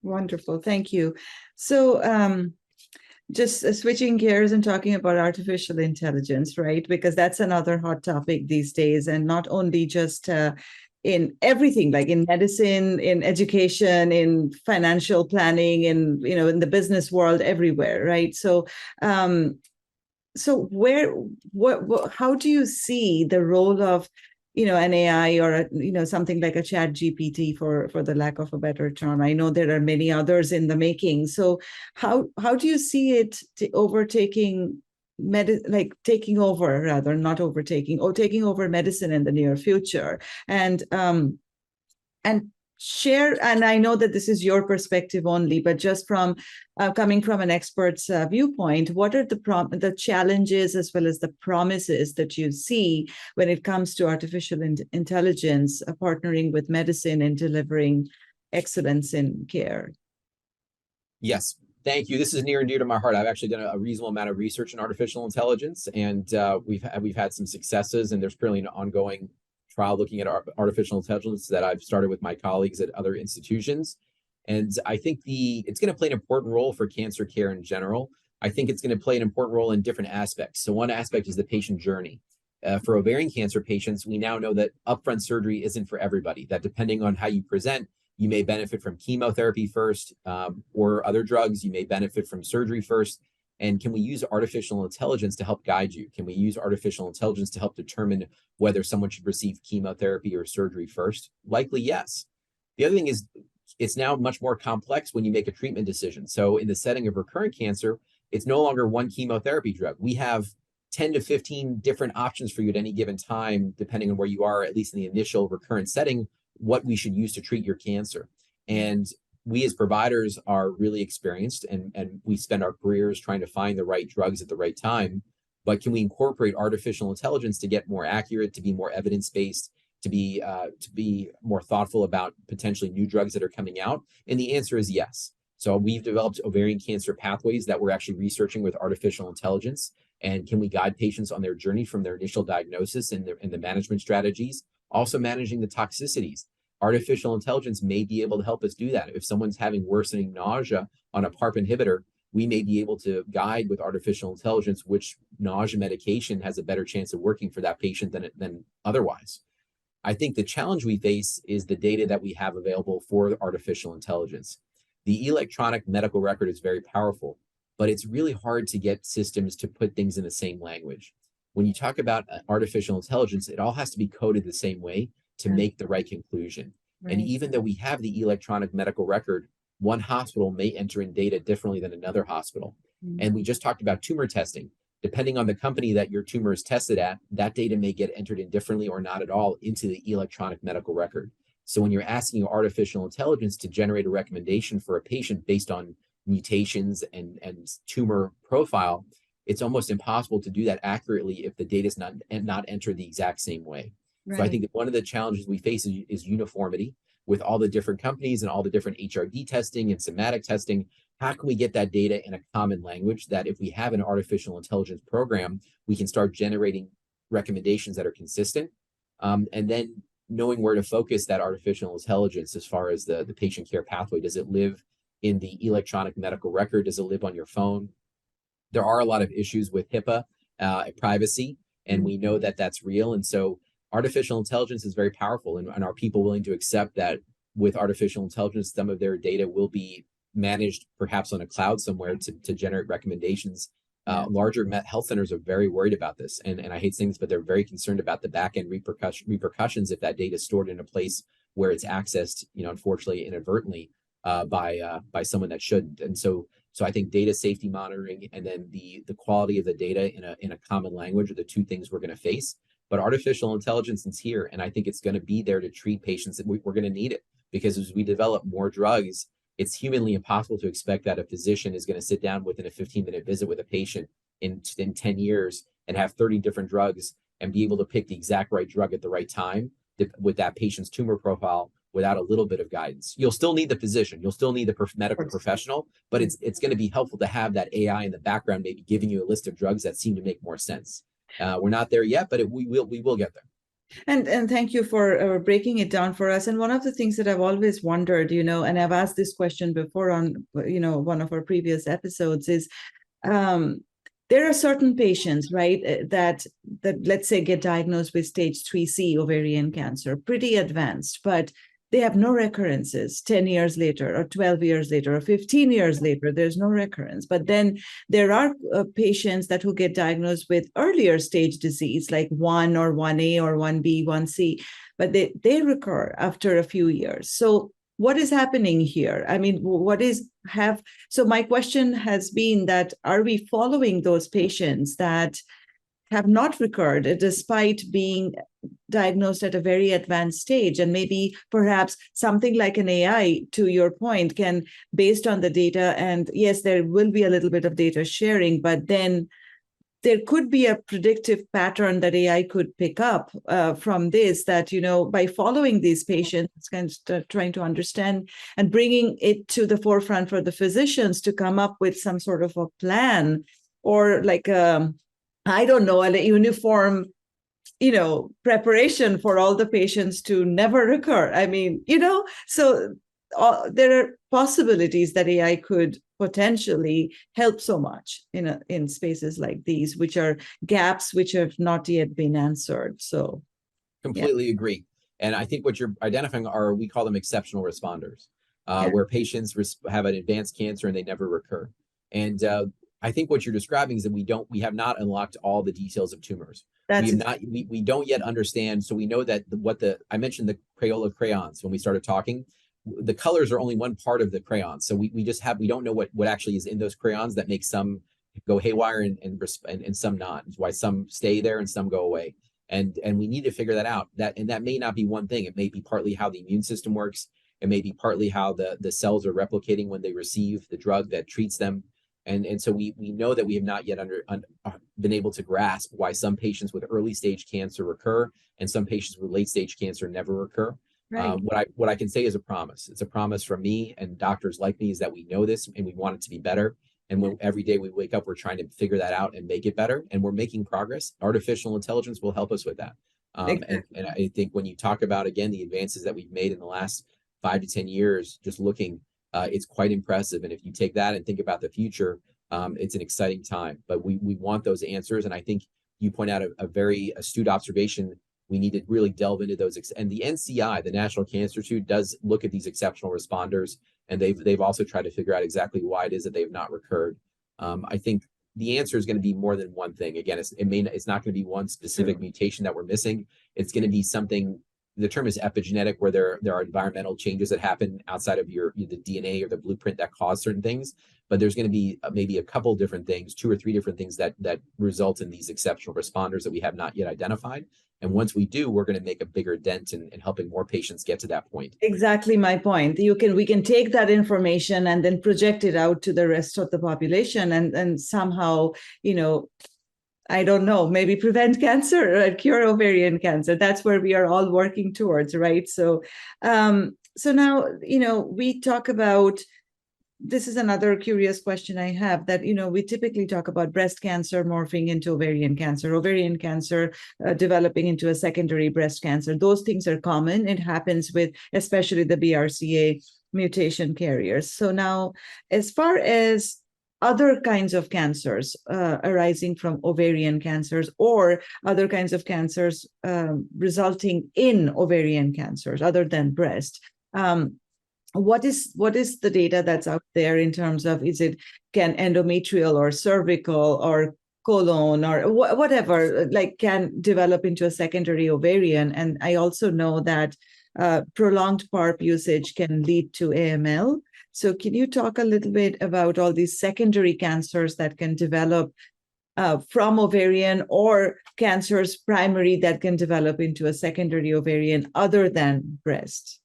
Wonderful. Thank you. So just switching gears and talking about artificial intelligence, right? Because that's another hot topic these days, and not only just in everything, like in medicine, in education, in financial planning, in the business world, everywhere, right? So how do you see the role of an AI or something like a chat GPT for the lack of a better term? I know there are many others in the making. So how do you see it taking over medicine in the near future? And share, and I know that this is your perspective only, but just from coming from an expert's viewpoint, what are the challenges as well as the promises that you see when it comes to artificial intelligence partnering with medicine and delivering excellence in care? Yes, thank you. This is near and dear to my heart. I've actually done a reasonable amount of research in artificial intelligence, and we've had some successes, and there's currently an ongoing trial looking at artificial intelligence that I've started with my colleagues at other institutions. And I think it's going to play an important role for cancer care in general. I think it's going to play an important role in different aspects. So one aspect is the patient journey. For ovarian cancer patients, we now know that upfront surgery isn't for everybody, that depending on how you present, you may benefit from chemotherapy first or other drugs. You may benefit from surgery first. And can we use artificial intelligence to help guide you? Can we use artificial intelligence to help determine whether someone should receive chemotherapy or surgery first? Likely, yes. The other thing is it's now much more complex when you make a treatment decision. So in the setting of recurrent cancer, it's no longer one chemotherapy drug. We have 10 to 15 different options for you at any given time, depending on where you are, at least in the initial recurrent setting, what we should use to treat your cancer. And we as providers are really experienced, and we spend our careers trying to find the right drugs at the right time. But can we incorporate artificial intelligence to get more accurate, to be more evidence-based, to be more thoughtful about potentially new drugs that are coming out? And the answer is yes. So we've developed ovarian cancer pathways that we're actually researching with artificial intelligence. And can we guide patients on their journey from their initial diagnosis and the management strategies, also managing the toxicities? Artificial intelligence may be able to help us do that. If someone's having worsening nausea on a PARP inhibitor, we may be able to guide with artificial intelligence which nausea medication has a better chance of working for that patient than otherwise. I think the challenge we face is the data that we have available for artificial intelligence. The electronic medical record is very powerful, but it's really hard to get systems to put things in the same language. When you talk about artificial intelligence, it all has to be coded the same way to make the right conclusion. Right. And even though we have the electronic medical record, one hospital may enter in data differently than another hospital. Mm-hmm. And we just talked about tumor testing. Depending on the company that your tumor is tested at, that data may get entered in differently or not at all into the electronic medical record. So when you're asking artificial intelligence to generate a recommendation for a patient based on mutations and tumor profile, it's almost impossible to do that accurately if the data is not entered the exact same way. Right. So I think that one of the challenges we face is uniformity with all the different companies and all the different HRD testing and somatic testing. how can we get that data in a common language that if we have an artificial intelligence program, we can start generating recommendations that are consistent, and then knowing where to focus that artificial intelligence as far as the patient care pathway. Does it live in the electronic medical record? Does it live on your phone? There are a lot of issues with HIPAA, privacy, and we know that that's real. And so artificial intelligence is very powerful, and are people willing to accept that with artificial intelligence, some of their data will be managed perhaps on a cloud somewhere to generate recommendations? Larger health centers are very worried about this, and I hate things, but they're very concerned about the back end repercussions if that data is stored in a place where it's accessed, unfortunately, inadvertently, by someone that shouldn't. And so I think data safety monitoring and then the quality of the data in a common language are the two things we're going to face. But artificial intelligence is here, and I think it's going to be there to treat patients that we're going to need it, because as we develop more drugs, it's humanly impossible to expect that a physician is going to sit down within a 15-minute visit with a patient in 10 years and have 30 different drugs and be able to pick the exact right drug at the right time with that patient's tumor profile without a little bit of guidance. You'll still need the physician, you'll still need the medical professional, but it's going to be helpful to have that AI in the background, maybe giving you a list of drugs that seem to make more sense. We're not there yet, but we will get there. And thank you for breaking it down for us. And one of the things that I've always wondered, and I've asked this question before on, one of our previous episodes, is there are certain patients, right, that let's say get diagnosed with stage 3C ovarian cancer, pretty advanced, but they have no recurrences 10 years later or 12 years later or 15 years later. There's no recurrence. But then there are patients who get diagnosed with earlier stage disease, like 1 or 1A or 1B, 1C, but they recur after a few years. So what is happening here? I mean, so my question has been that, are we following those patients that have not recurred despite being diagnosed at a very advanced stage? And maybe perhaps something like an AI, to your point, can, based on the data, and yes, there will be a little bit of data sharing, but then there could be a predictive pattern that AI could pick up from this, that, by following these patients, it's kind of trying to understand and bringing it to the forefront for the physicians to come up with some sort of a plan, or like I don't know, a uniform, preparation for all the patients to never recur. I mean, so there are possibilities that AI could potentially help so much in spaces like these, which are gaps which have not yet been answered. So completely agree. And I think what you're identifying are, we call them exceptional responders, where patients have an advanced cancer and they never recur. And I think what you're describing is that we have not unlocked all the details of tumors. We don't yet understand. So we know that I mentioned the Crayola crayons when we started talking. The colors are only one part of the crayons. So we don't know what actually is in those crayons that makes some go haywire and some not. It's why some stay there and some go away. And we need to figure that out. That may not be one thing. It may be partly how the immune system works. It may be partly how the cells are replicating when they receive the drug that treats them. And so we know that we have not yet been able to grasp why some patients with early stage cancer recur and some patients with late stage cancer never recur. Right. What I can say is a promise. It's a promise from me and doctors like me, is that we know this and we want it to be better. And every day we wake up, we're trying to figure that out and make it better. And we're making progress. Artificial intelligence will help us with that. Exactly. And I think when you talk about, again, the advances that we've made in the last 5 to 10 years, just looking, it's quite impressive. And if you take that and think about the future, it's an exciting time. But we want those answers. And I think you point out a very astute observation. We need to really delve into those. And the NCI, the National Cancer Institute, does look at these exceptional responders. And they've also tried to figure out exactly why it is that they've not recurred. I think the answer is going to be more than one thing. Again, it's not going to be one specific mutation that we're missing. It's going to be something. The term is epigenetic, where there are environmental changes that happen outside of the DNA or the blueprint that cause certain things. But there's going to be maybe a couple different things, 2 or 3 different things that result in these exceptional responders that we have not yet identified. And once we do, we're going to make a bigger dent in helping more patients get to that point. Exactly my point. We can take that information and then project it out to the rest of the population and somehow, I don't know, maybe prevent cancer or cure ovarian cancer. That's where we are all working towards, right? So, so now, we talk about this is another curious question I have, that, we typically talk about breast cancer morphing into ovarian cancer developing into a secondary breast cancer. Those things are common. It happens with especially the BRCA mutation carriers. So now, as far as other kinds of cancers arising from ovarian cancers, or other kinds of cancers resulting in ovarian cancers other than breast, what is the data that's out there in terms of, can endometrial or cervical or colon or whatever, like, can develop into a secondary ovarian? And I also know that prolonged PARP usage can lead to AML. So can you talk a little bit about all these secondary cancers that can develop from ovarian, or cancers primary that can develop into a secondary ovarian other than breast?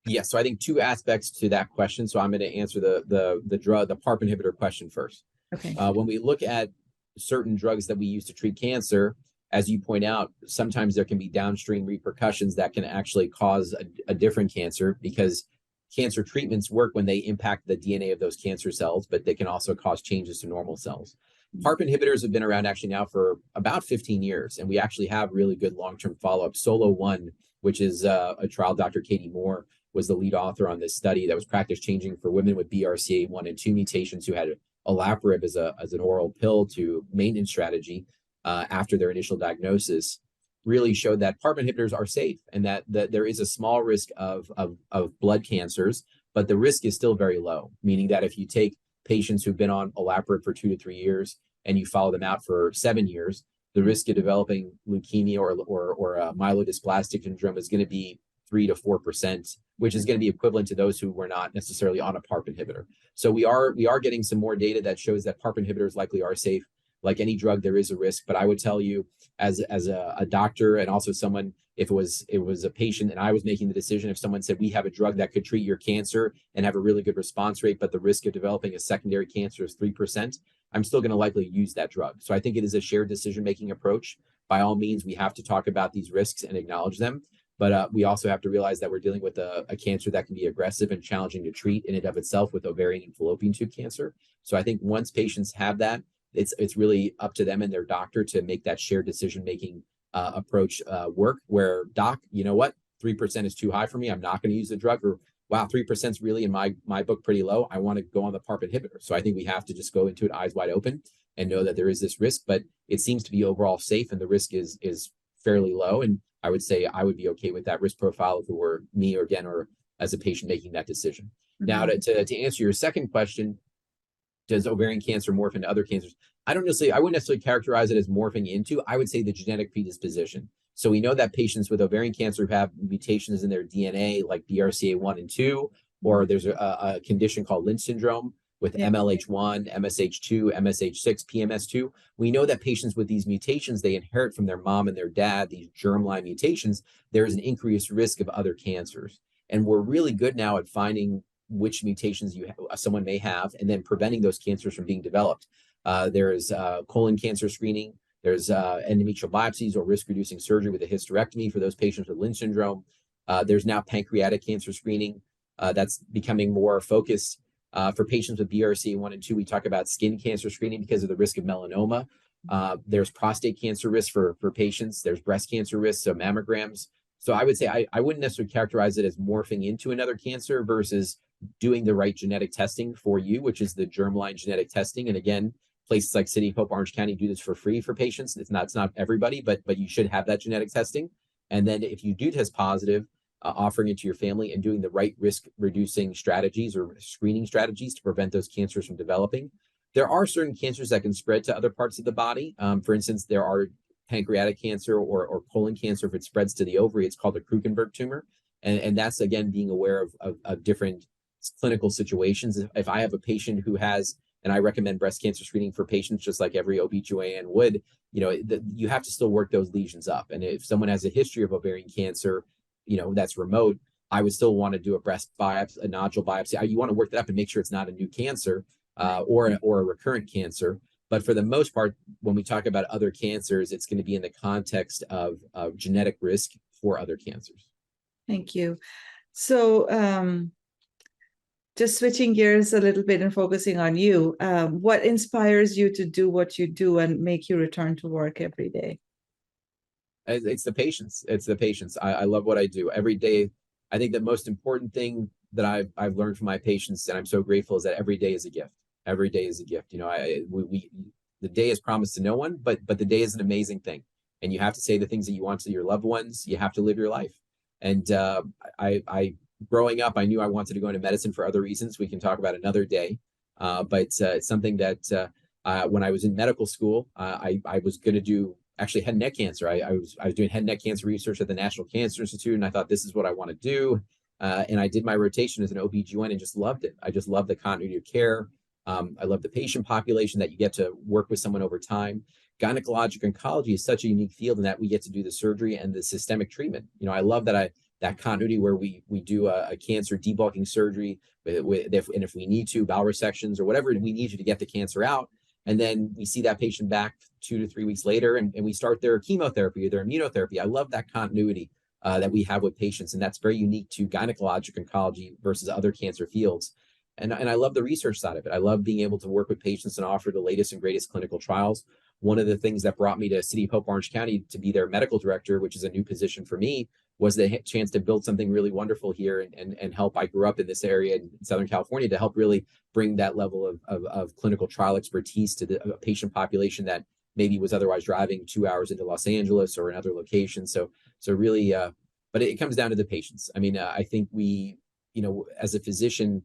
Yes, so I think two aspects to that question. So I'm going to answer the PARP inhibitor question first. Okay. When we look at certain drugs that we use to treat cancer, as you point out, sometimes there can be downstream repercussions that can actually cause a different cancer, because cancer treatments work when they impact the DNA of those cancer cells, but they can also cause changes to normal cells. PARP inhibitors have been around actually now for about 15 years, and we actually have really good long-term follow-up. SOLO-1, which is a trial Dr. Katie Moore was the lead author on this study that was practice changing for women with BRCA1 and 2 mutations who had olaparib as an oral pill to maintenance strategy after their initial diagnosis, really showed that PARP inhibitors are safe, and that there is a small risk of blood cancers, but the risk is still very low, meaning that if you take patients who've been on olaparib for 2 to 3 years and you follow them out for 7 years, the risk of developing leukemia or myelodysplastic syndrome is going to be 3 to 4%, which is going to be equivalent to those who were not necessarily on a PARP inhibitor. So we are getting some more data that shows that PARP inhibitors likely are safe. Like any drug, there is a risk, but I would tell you, as a doctor and also someone, if it was a patient and I was making the decision, if someone said we have a drug that could treat your cancer and have a really good response rate, but the risk of developing a secondary cancer is 3%, I'm still going to likely use that drug. So I think it is a shared decision-making approach. By all means, we have to talk about these risks and acknowledge them. But we also have to realize that we're dealing with a cancer that can be aggressive and challenging to treat in and of itself, with ovarian and fallopian tube cancer. So I think once patients have that, it's really up to them and their doctor to make that shared decision-making approach work, where, doc, you know what, 3% is too high for me, I'm not going to use the drug, or wow, 3% is really in my book pretty low, I want to go on the PARP inhibitor. So I think we have to just go into it eyes wide open and know that there is this risk, but it seems to be overall safe and the risk is fairly low. And I would say I would be okay with that risk profile if it were me, or as a patient making that decision. Mm-hmm. Now, to answer your second question, does ovarian cancer morph into other cancers? I wouldn't necessarily characterize it as morphing into. I would say the genetic predisposition. So we know that patients with ovarian cancer who have mutations in their DNA, like BRCA1 and 2, or there's a condition called Lynch syndrome with MLH1, MSH2, MSH6, PMS2. We know that patients with these mutations, they inherit from their mom and their dad, these germline mutations. There is an increased risk of other cancers. And we're really good now at finding which mutations someone may have, and then preventing those cancers from being developed. There is colon cancer screening. There's endometrial biopsies or risk-reducing surgery with a hysterectomy for those patients with Lynch syndrome. There's now pancreatic cancer screening that's becoming more focused. For patients with BRCA1 and 2, we talk about skin cancer screening because of the risk of melanoma. There's prostate cancer risk for patients. There's breast cancer risk, so mammograms. So I would say I wouldn't necessarily characterize it as morphing into another cancer versus doing the right genetic testing for you, which is the germline genetic testing. And again, places like City of Hope, Orange County do this for free for patients. It's not everybody, but you should have that genetic testing. And then if you do test positive, offering it to your family and doing the right risk reducing strategies or screening strategies to prevent those cancers from developing. There are certain cancers that can spread to other parts of the body. For instance, there are pancreatic cancer or colon cancer. If it spreads to the ovary, it's called a Krukenberg tumor. And that's, again, being aware of different clinical situations. If I have a patient who has, and I recommend breast cancer screening for patients just like every OBGYN would, you have to still work those lesions up. And if someone has a history of ovarian cancer, that's remote, I would still want to do a breast biopsy, a nodule biopsy. You want to work that up and make sure it's not a new cancer or a recurrent cancer. But for the most part, when we talk about other cancers, it's going to be in the context of genetic risk for other cancers. Thank you. So Just switching gears a little bit and focusing on you, what inspires you to do what you do and make you return to work every day? It's the patience. It's the patience. I love what I do every day. I think the most important thing that I've learned from my patients, and I'm so grateful, is that every day is a gift. Every day is a gift. You know, the day is promised to no one, but the day is an amazing thing, and you have to say the things that you want to your loved ones. You have to live your life. And I growing up, I knew I wanted to go into medicine for other reasons. We can talk about another day. But it's something that when I was in medical school, I was going to do actually head and neck cancer. I was doing head and neck cancer research at the National Cancer Institute, and I thought this is what I want to do. And I did my rotation as an OB/GYN and just loved it. I just loved the continuity of care. I love the patient population that you get to work with someone over time. Gynecologic oncology is such a unique field in that we get to do the surgery and the systemic treatment. You know, I love that continuity where we do a cancer debulking surgery and if we need to, bowel resections or whatever we need to get the cancer out. And then we see that patient back 2 to 3 weeks later, and we start their chemotherapy or their immunotherapy. I love that continuity that we have with patients, and that's very unique to gynecologic oncology versus other cancer fields. And I love the research side of it. I love being able to work with patients and offer the latest and greatest clinical trials. One of the things that brought me to City of Hope Orange County to be their medical director, which is a new position for me, was the chance to build something really wonderful here and help. I grew up in this area in Southern California to help really bring that level of clinical trial expertise to the patient population that maybe was otherwise driving 2 hours into Los Angeles or another location. So really, but it comes down to the patients. I mean, I think we, you know, as a physician,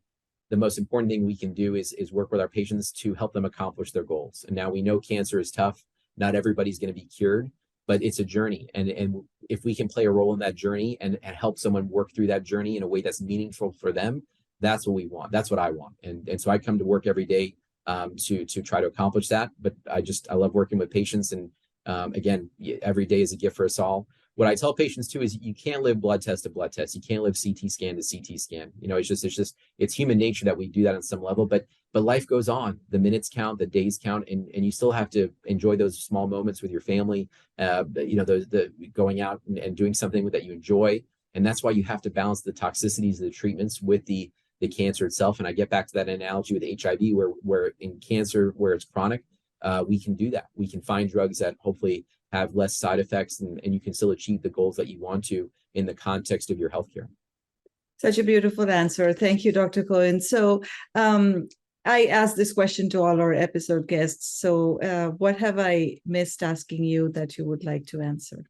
the most important thing we can do is work with our patients to help them accomplish their goals. And now we know cancer is tough. Not everybody's going to be cured, but it's a journey. And if we can play a role in that journey and help someone work through that journey in a way that's meaningful for them, that's what we want. That's what I want. And so I come to work every day to try to accomplish that. But I love working with patients. And again, every day is a gift for us all. What I tell patients too is you can't live blood test to blood test. You can't live CT scan to CT scan. You know, it's human nature that we do that on some level, but life goes on. The minutes count, the days count, and you still have to enjoy those small moments with your family. You know, the going out and doing something that you enjoy. And that's why you have to balance the toxicities of the treatments with the cancer itself. And I get back to that analogy with HIV, where in cancer, where it's chronic, we can do that. We can find drugs that hopefully have less side effects, and you can still achieve the goals that you want to in the context of your healthcare. Such a beautiful answer. Thank you, Dr. Cohen. So I asked this question to all our episode guests. So what have I missed asking you that you would like to answer?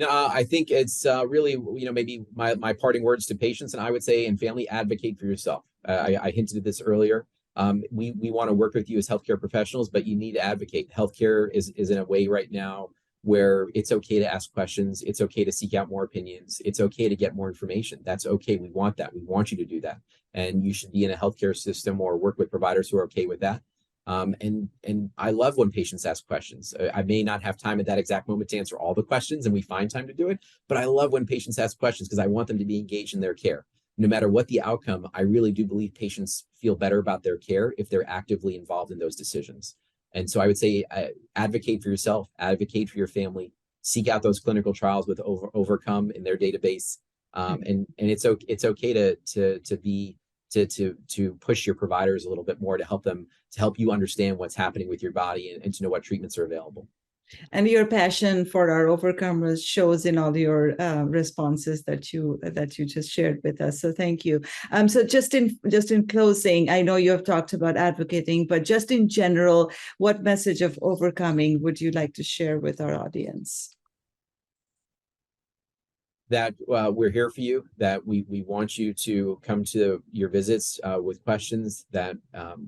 I think it's really, you know, maybe my parting words to patients, and I would say, and family, advocate for yourself. I hinted at this earlier. We want to work with you as healthcare professionals, but you need to advocate. Healthcare is in a way right now where it's okay to ask questions. It's okay to seek out more opinions. It's okay to get more information. That's okay. We want that. We want you to do that. And you should be in a healthcare system or work with providers who are okay with that. And I love when patients ask questions. I may not have time at that exact moment to answer all the questions, and we find time to do it, but I love when patients ask questions because I want them to be engaged in their care. No matter what the outcome, I really do believe patients feel better about their care if they're actively involved in those decisions. And so I would say advocate for yourself, advocate for your family, seek out those clinical trials with Overcome in their database. And it's okay to push your providers a little bit more to help you understand what's happening with your body and to know what treatments are available. And your passion for our overcomers shows in all your responses that you just shared with us. So thank you. So just in closing, I know you have talked about advocating, but just in general, what message of overcoming would you like to share with our audience? That we're here for you, that we want you to come to your visits with questions, that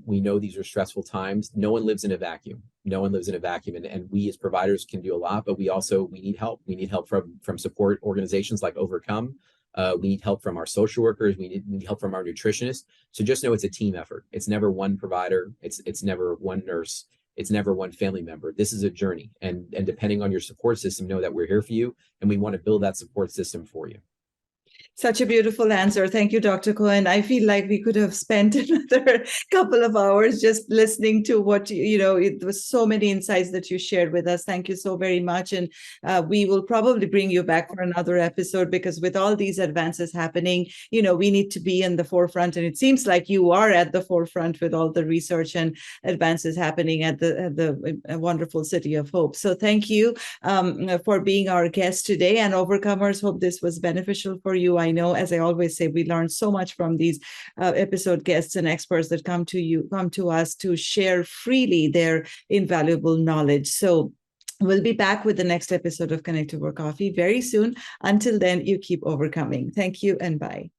we know these are stressful times. No one lives in a vacuum. No one lives in a vacuum. And we as providers can do a lot, but we need help. We need help from support organizations like Overcome. We need help from our social workers. We need help from our nutritionists. So just know it's a team effort. It's never one provider. It's never one nurse. It's never one family member. This is a journey. And depending on your support system, know that we're here for you and we want to build that support system for you. Such a beautiful answer. Thank you, Dr. Cohen. I feel like we could have spent another couple of hours just listening to what it was so many insights that you shared with us. Thank you so very much. And we will probably bring you back for another episode, because with all these advances happening, we need to be in the forefront. And it seems like you are at the forefront with all the research and advances happening at the wonderful City of Hope. So thank you for being our guest today. And Overcomers, hope this was beneficial for you. I know, as I always say, we learn so much from these episode guests and experts that come to us to share freely their invaluable knowledge. So we'll be back with the next episode of Connect Ovar Coffee very soon. Until then, you keep overcoming. Thank you and bye.